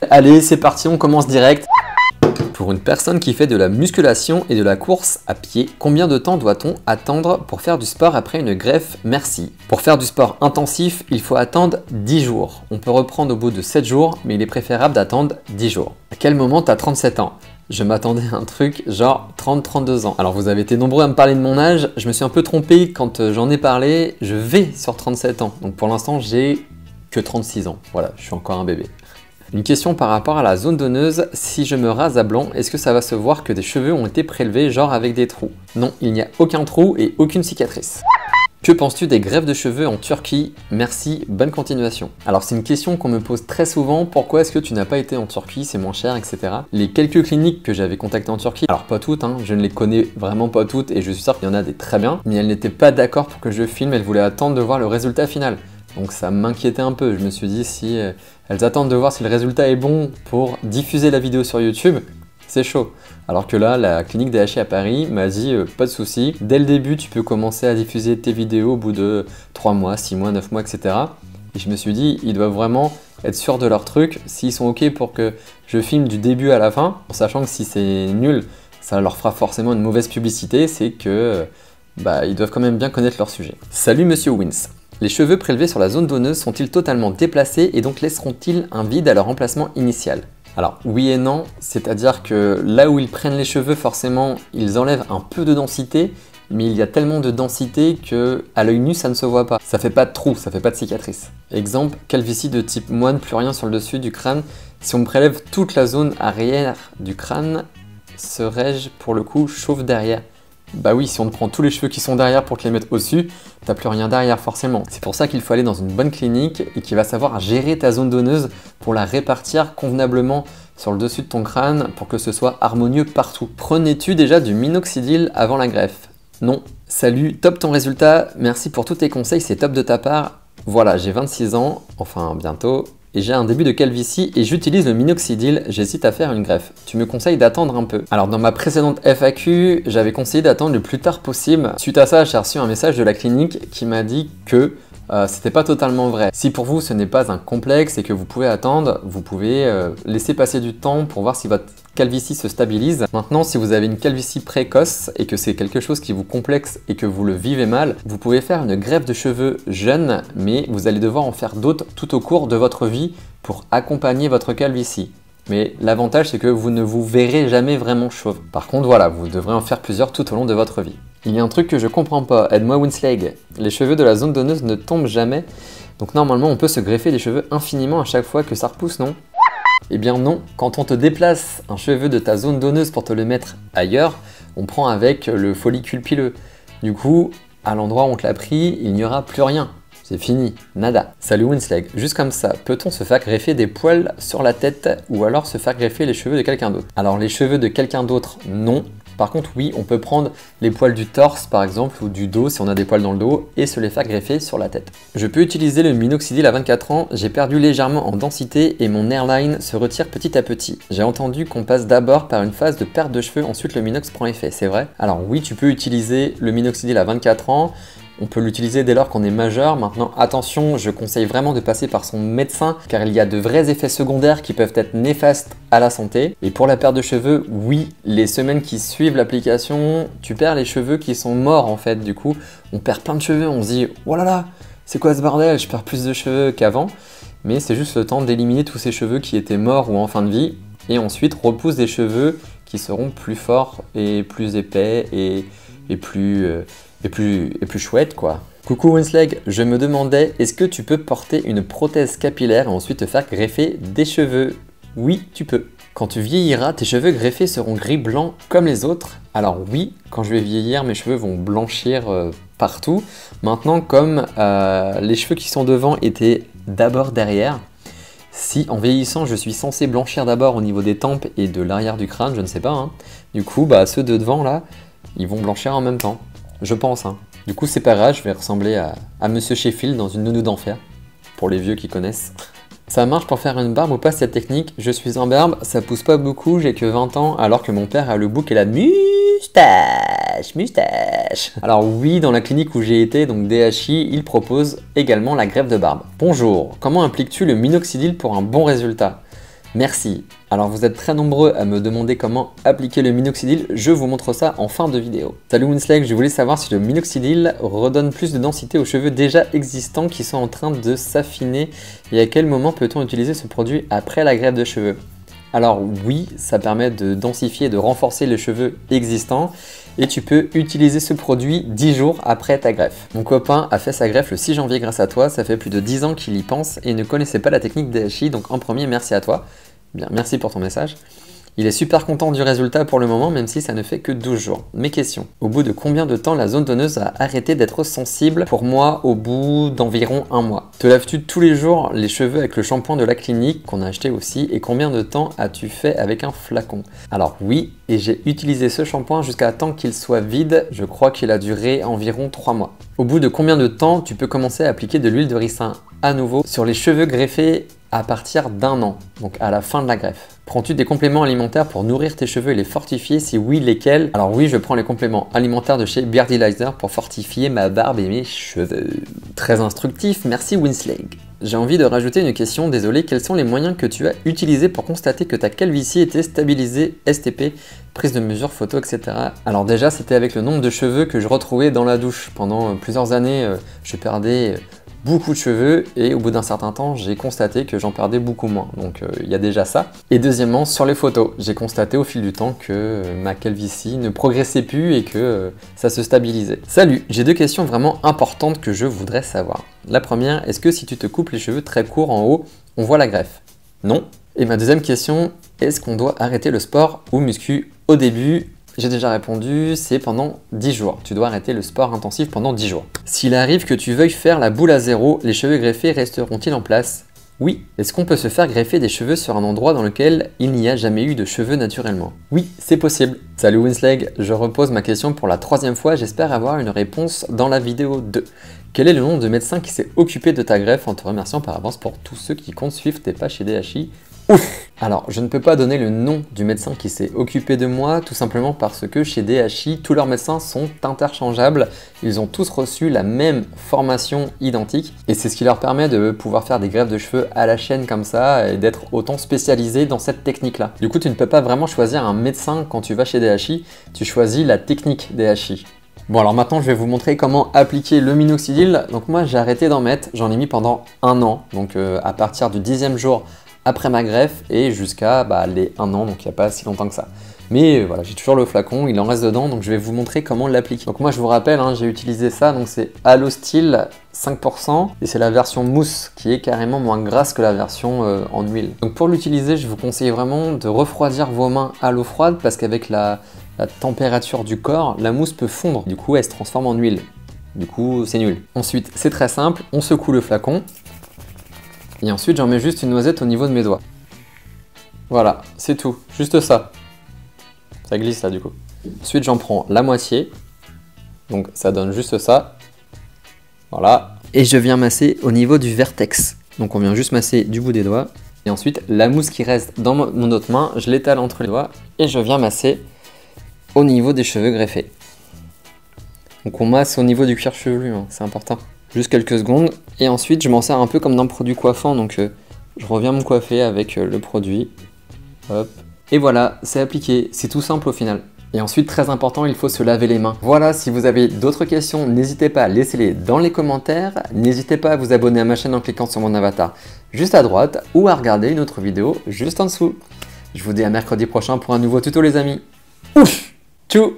Allez, c'est parti, on commence direct. Pour une personne qui fait de la musculation et de la course à pied, combien de temps doit-on attendre pour faire du sport après une greffe? Merci. Pour faire du sport intensif, il faut attendre 10 jours. On peut reprendre au bout de 7 jours, mais il est préférable d'attendre 10 jours. À quel moment tu as 37 ans? Je m'attendais à un truc genre 30-32 ans. Alors vous avez été nombreux à me parler de mon âge, je me suis un peu trompé quand j'en ai parlé, je vais sur 37 ans. Donc pour l'instant j'ai que 36 ans, voilà, je suis encore un bébé. Une question par rapport à la zone donneuse, si je me rase à blanc, est-ce que ça va se voir que des cheveux ont été prélevés genre avec des trous? Non, il n'y a aucun trou et aucune cicatrice. Que penses-tu des greffes de cheveux en Turquie? Merci, bonne continuation. Alors c'est une question qu'on me pose très souvent, pourquoi est-ce que tu n'as pas été en Turquie, c'est moins cher, etc. Les quelques cliniques que j'avais contactées en Turquie, alors pas toutes, hein, je ne les connais vraiment pas toutes et je suis sûr qu'il y en a des très bien, mais elles n'étaient pas d'accord pour que je filme, elles voulaient attendre de voir le résultat final. Donc ça m'inquiétait un peu, je me suis dit si elles attendent de voir si le résultat est bon pour diffuser la vidéo sur YouTube, c'est chaud. Alors que là, la clinique DHI à Paris m'a dit pas de souci, dès le début tu peux commencer à diffuser tes vidéos au bout de 3 mois, 6 mois, 9 mois, etc. Et je me suis dit, ils doivent vraiment être sûrs de leur truc, s'ils sont ok pour que je filme du début à la fin, en sachant que si c'est nul, ça leur fera forcément une mauvaise publicité, c'est que ils doivent quand même bien connaître leur sujet. Salut Monsieur Wins. Les cheveux prélevés sur la zone donneuse sont-ils totalement déplacés et donc laisseront-ils un vide à leur emplacement initial? Alors oui et non, c'est-à-dire que là où ils prennent les cheveux, forcément, ils enlèvent un peu de densité, mais il y a tellement de densité que à l'œil nu ça ne se voit pas. Ça fait pas de trou, ça fait pas de cicatrice. Exemple, calvitie de type moine, plus rien sur le dessus du crâne. Si on me prélève toute la zone arrière du crâne, serais-je pour le coup chauve derrière? Bah oui, si on te prend tous les cheveux qui sont derrière pour te les mettre au-dessus, t'as plus rien derrière forcément. C'est pour ça qu'il faut aller dans une bonne clinique et qui va savoir gérer ta zone donneuse pour la répartir convenablement sur le dessus de ton crâne pour que ce soit harmonieux partout. Prenais-tu déjà du minoxidil avant la greffe? Non. Salut, top ton résultat, merci pour tous tes conseils, c'est top de ta part. Voilà, j'ai 26 ans, enfin bientôt, et j'ai un début de calvitie et j'utilise le minoxidil, j'hésite à faire une greffe. Tu me conseilles d'attendre un peu. Alors dans ma précédente FAQ, j'avais conseillé d'attendre le plus tard possible. Suite à ça, j'ai reçu un message de la clinique qui m'a dit que c'était pas totalement vrai. Si pour vous ce n'est pas un complexe et que vous pouvez attendre, vous pouvez laisser passer du temps pour voir si votre calvitie se stabilise. Maintenant, si vous avez une calvitie précoce et que c'est quelque chose qui vous complexe et que vous le vivez mal, vous pouvez faire une greffe de cheveux jeune, mais vous allez devoir en faire d'autres tout au cours de votre vie pour accompagner votre calvitie. Mais l'avantage, c'est que vous ne vous verrez jamais vraiment chauve. Par contre, voilà, vous devrez en faire plusieurs tout au long de votre vie. Il y a un truc que je comprends pas, aide-moi Winslag. Les cheveux de la zone donneuse ne tombent jamais, donc normalement on peut se greffer des cheveux infiniment à chaque fois que ça repousse, non? Eh bien non, quand on te déplace un cheveu de ta zone donneuse pour te le mettre ailleurs, on prend avec le follicule pileux. Du coup, à l'endroit où on te l'a pris, il n'y aura plus rien. C'est fini, nada. Salut Winslag, juste comme ça, peut-on se faire greffer des poils sur la tête ou alors se faire greffer les cheveux de quelqu'un d'autre? Alors les cheveux de quelqu'un d'autre, non. Par contre, oui, on peut prendre les poils du torse par exemple ou du dos si on a des poils dans le dos et se les faire greffer sur la tête. Je peux utiliser le minoxidil à 24 ans, j'ai perdu légèrement en densité et mon hairline se retire petit à petit. J'ai entendu qu'on passe d'abord par une phase de perte de cheveux, ensuite le minox prend effet, c'est vrai? Alors oui, tu peux utiliser le minoxidil à 24 ans. On peut l'utiliser dès lors qu'on est majeur. Maintenant, attention, je conseille vraiment de passer par son médecin car il y a de vrais effets secondaires qui peuvent être néfastes à la santé. Et pour la perte de cheveux, oui, les semaines qui suivent l'application, tu perds les cheveux qui sont morts en fait. Du coup, on perd plein de cheveux, on se dit « Oh là là, c'est quoi ce bordel? Je perds plus de cheveux qu'avant ». Mais c'est juste le temps d'éliminer tous ces cheveux qui étaient morts ou en fin de vie et ensuite repousse des cheveux qui seront plus forts et plus épais et plus chouette quoi. Coucou Winslag, je me demandais, est-ce que tu peux porter une prothèse capillaire et ensuite te faire greffer des cheveux? Oui, tu peux. Quand tu vieilliras, tes cheveux greffés seront gris-blanc comme les autres? Alors oui, quand je vais vieillir, mes cheveux vont blanchir partout. Maintenant, comme les cheveux qui sont devant étaient d'abord derrière, si en vieillissant, je suis censé blanchir d'abord au niveau des tempes et de l'arrière du crâne, je ne sais pas, hein. Du coup, ceux de devant là, ils vont blanchir en même temps. Je pense, hein. Du coup, c'est pas grave, je vais ressembler à Monsieur Sheffield dans une nounou d'enfer, pour les vieux qui connaissent. Ça marche pour faire une barbe ou pas cette technique? Je suis en barbe, ça pousse pas beaucoup, j'ai que 20 ans, alors que mon père a le bouc et la moustache. Alors oui, dans la clinique où j'ai été, donc DHI, il propose également la greffe de barbe. Bonjour, comment appliques-tu le minoxidil pour un bon résultat? Merci. Alors vous êtes très nombreux à me demander comment appliquer le minoxidil, je vous montre ça en fin de vidéo. Salut Winslake, je voulais savoir si le minoxidil redonne plus de densité aux cheveux déjà existants qui sont en train de s'affiner et à quel moment peut-on utiliser ce produit après la greffe de cheveux? Alors oui, ça permet de densifier et de renforcer les cheveux existants et tu peux utiliser ce produit 10 jours après ta greffe. Mon copain a fait sa greffe le 6 janvier grâce à toi, ça fait plus de 10 ans qu'il y pense et ne connaissait pas la technique DHI, donc en premier merci à toi. Bien, merci pour ton message. Il est super content du résultat pour le moment, même si ça ne fait que 12 jours. Mes questions. Au bout de combien de temps la zone donneuse a arrêté d'être sensible? Pour moi, au bout d'environ 1 mois. Te laves-tu tous les jours les cheveux avec le shampoing de la clinique qu'on a acheté aussi? Et combien de temps as-tu fait avec un flacon? Alors oui, et j'ai utilisé ce shampoing jusqu'à temps qu'il soit vide. Je crois qu'il a duré environ 3 mois. Au bout de combien de temps tu peux commencer à appliquer de l'huile de ricin à nouveau sur les cheveux greffés à partir d'1 an, donc à la fin de la greffe? Prends-tu des compléments alimentaires pour nourrir tes cheveux et les fortifier? Si oui, lesquels? Alors oui, je prends les compléments alimentaires de chez Beardylizer pour fortifier ma barbe et mes cheveux. Très instructif, merci Winslake. J'ai envie de rajouter une question, désolé, quels sont les moyens que tu as utilisés pour constater que ta calvitie était stabilisée, STP, prise de mesure, photo, etc. Alors déjà, c'était avec le nombre de cheveux que je retrouvais dans la douche. Pendant plusieurs années, je perdais beaucoup de cheveux et au bout d'un certain temps j'ai constaté que j'en perdais beaucoup moins, donc il y a déjà ça. Et deuxièmement, sur les photos, j'ai constaté au fil du temps que ma calvitie ne progressait plus et que ça se stabilisait. Salut, j'ai 2 questions vraiment importantes que je voudrais savoir. La première, est-ce que si tu te coupes les cheveux très courts en haut, on voit la greffe? Non. Et ma deuxième question, est-ce qu'on doit arrêter le sport ou muscu au début? J'ai déjà répondu, c'est pendant 10 jours. Tu dois arrêter le sport intensif pendant 10 jours. S'il arrive que tu veuilles faire la boule à zéro, les cheveux greffés resteront-ils en place? Oui. Est-ce qu'on peut se faire greffer des cheveux sur un endroit dans lequel il n'y a jamais eu de cheveux naturellement? Oui, c'est possible. Salut Winslake, je repose ma question pour la 3e fois, j'espère avoir une réponse dans la vidéo 2. Quel est le nom de médecin qui s'est occupé de ta greffe, en te remerciant par avance pour tous ceux qui comptent suivre tes pas chez DHI? Ouf! Alors, je ne peux pas donner le nom du médecin qui s'est occupé de moi, tout simplement parce que chez DHI, tous leurs médecins sont interchangeables. Ils ont tous reçu la même formation identique et c'est ce qui leur permet de pouvoir faire des greffes de cheveux à la chaîne comme ça et d'être autant spécialisés dans cette technique-là. Du coup, tu ne peux pas vraiment choisir un médecin quand tu vas chez DHI, tu choisis la technique DHI. Bon, alors maintenant je vais vous montrer comment appliquer le minoxidil. Donc moi j'ai arrêté d'en mettre, j'en ai mis pendant 1 an, donc à partir du 10e jour après ma greffe et jusqu'à les 1 an, donc il n'y a pas si longtemps que ça. Mais voilà, j'ai toujours le flacon, il en reste dedans, donc je vais vous montrer comment l'appliquer. Donc moi je vous rappelle, j'ai utilisé ça, donc c'est Alosteel 5% et c'est la version mousse qui est carrément moins grasse que la version en huile. Donc pour l'utiliser, je vous conseille vraiment de refroidir vos mains à l'eau froide parce qu'avec la température du corps, la mousse peut fondre, du coup elle se transforme en huile. Du coup c'est nul. Ensuite, c'est très simple, on secoue le flacon. Et ensuite, j'en mets juste une noisette au niveau de mes doigts. Voilà, c'est tout, juste ça. Ça glisse là du coup. Ensuite, j'en prends la moitié. Donc ça donne juste ça. Voilà. Et je viens masser au niveau du vertex. Donc on vient juste masser du bout des doigts. Et ensuite, la mousse qui reste dans mon autre main, je l'étale entre les doigts. Et je viens masser au niveau des cheveux greffés. Donc on masse au niveau du cuir chevelu, c'est important. Juste quelques secondes, et ensuite je m'en sers un peu comme d'un produit coiffant, donc je reviens me coiffer avec le produit, hop, et voilà, c'est appliqué, c'est tout simple au final. Et ensuite, très important, il faut se laver les mains. Voilà, si vous avez d'autres questions, n'hésitez pas à laisser-les dans les commentaires, n'hésitez pas à vous abonner à ma chaîne en cliquant sur mon avatar juste à droite, ou à regarder une autre vidéo juste en dessous. Je vous dis à mercredi prochain pour un nouveau tuto les amis. Ouf! Tchou!